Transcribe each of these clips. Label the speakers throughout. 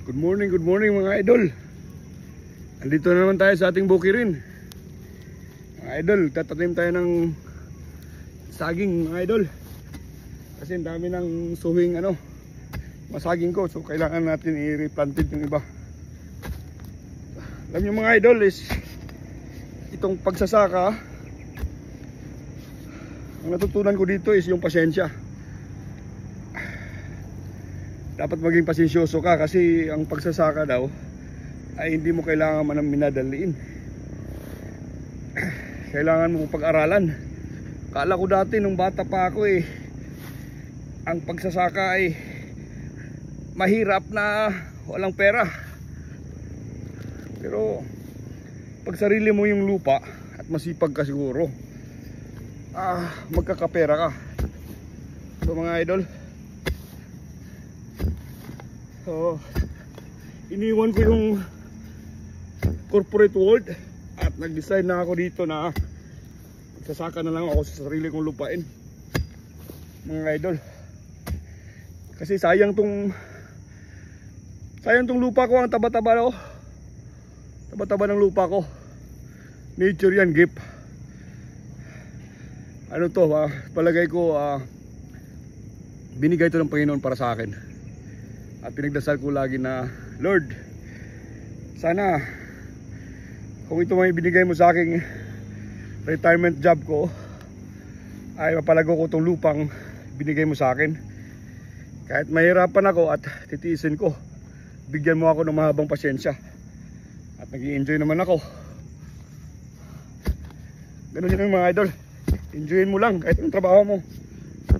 Speaker 1: Good morning mga idol. Andito na naman tayo sa ating bukirin. Mga idol, tatanim tayo ng saging mga idol. Kasi ang dami ng suhing masaging ko. So kailangan natin i-replanted yung iba. Alam nyo mga idol is itong pagsasaka, ang natutunan ko dito is yung pasensya. Dapat maging pasensyoso ka kasi ang pagsasaka daw ay hindi mo kailangan minadaliin. Kailangan mo pag-aralan. Kala ko dati nung bata pa ako ang pagsasaka ay mahirap na walang pera. Pero pag sarili mo yung lupa at masipag ka siguro, magkakapera ka. So mga idol, so iniwan ko yung corporate world at nag-decide na ako dito na magsasaka na lang ako sa sarili kong lupain mga idol. Kasi sayang tong lupa ko, ang taba-taba taba-taba ng lupa ko. Nature yan, gift. Palagay ko binigay ito ng Panginoon para sa akin. At pinagdasal ko lagi na, Lord, sana kung ito may binigay mo sa aking retirement job ko, ay mapalago ko itong lupang binigay mo sa akin. Kahit mahirapan ako at titiisin ko, bigyan mo ako ng mahabang pasyensya. At nag-i-enjoy naman ako. Ganun yun mga idol. Enjoyin mo lang kahit yung trabaho mo,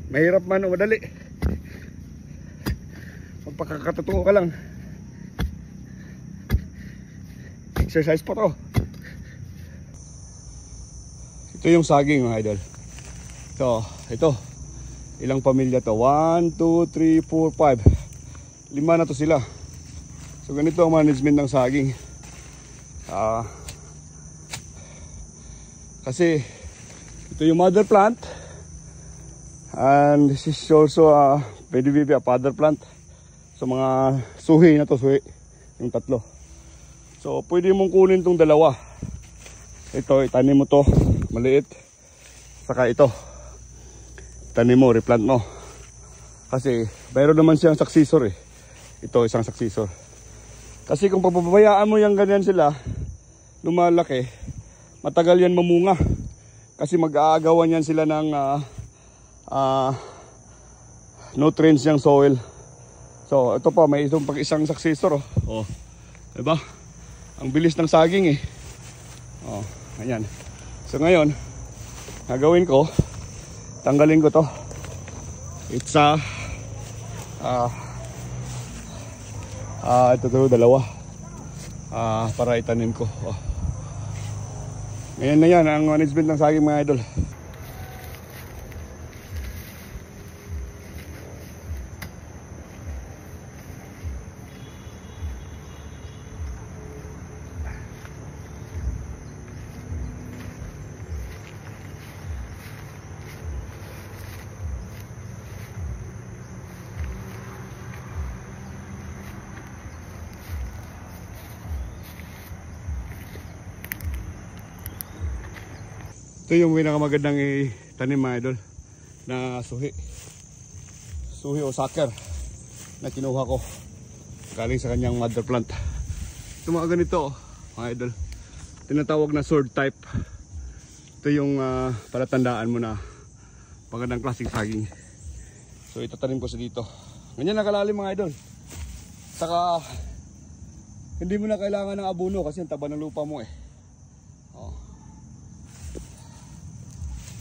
Speaker 1: mahirap man o madali. Magpakakatotoo ka lang. Exercise pa to. Ito yung saging mga idol. So ito, ilang pamilya to? 1, 2, 3, 4, 5. 5 na to sila. So ganito ang management ng saging. Kasi ito yung mother plant, and this is also pwede a father plant. So mga suhi na to, suhi yung tatlo. So pwede mong kunin tong dalawa. Ito itanim mo to maliit, saka ito itanim mo, replant mo. Kasi mayroon naman siyang successor Ito isang successor. Kasi kung pababayaan mo yung ganyan sila lumalaki, matagal yan mamunga. Kasi mag-aagawan yan sila ng nutrients yung soil. So ito pa, may isang successor diba? Ang bilis ng saging ganyan. So ngayon gagawin ko, tanggalin ko to. It's ito dalawa para itanim ko. Ngayon na yan ang management ng saging mga idol. Ito yung pinakamagandang itanim mga idol na suhi o sucker na kinuha ko galing sa kanyang mother plant. Ito mga ganito mga idol, tinatawag na sword type. Ito yung palatandaan mo na magandang klaseng saging. So itatanim ko sa dito. Ganyan na kalalim mga idol. Saka hindi mo na kailangan ng abono kasi ang taba ng lupa mo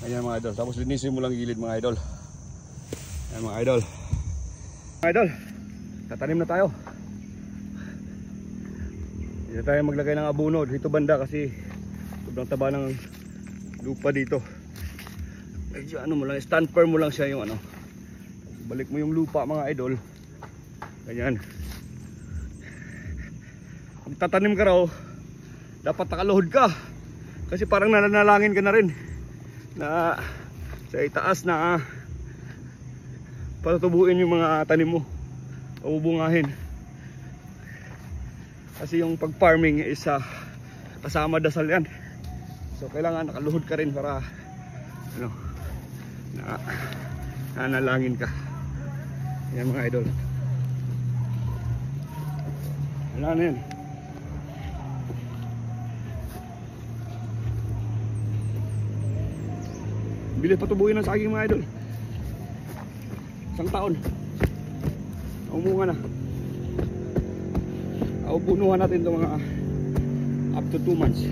Speaker 1: Ayan mga idol, tapos linisin mo lang gilid mga idol. Ayan mga idol. Mga idol, tatanim na tayo. Hindi na tayo maglagay ng abono dito banda kasi sobrang taba ng lupa dito. Medyo mo lang, stand firm mo lang siya yung balik mo yung lupa mga idol. Ganyan. Kung tatanim ka raw, dapat nakaluhod ka. Kasi parang nananalangin ka na rin na sa itaas na para tubuin yung mga tanim mo o bubungahin. Kasi yung pag-farming is kasama dasal yan. So kailangan nakaluhod ka rin para ano, nanalangin ka. Yan mga idol. Wala na yan. Bilis patubuhin na sa aking mga idol. Isang taon. Umunga na. Punuhan natin ito mga up to 2 months.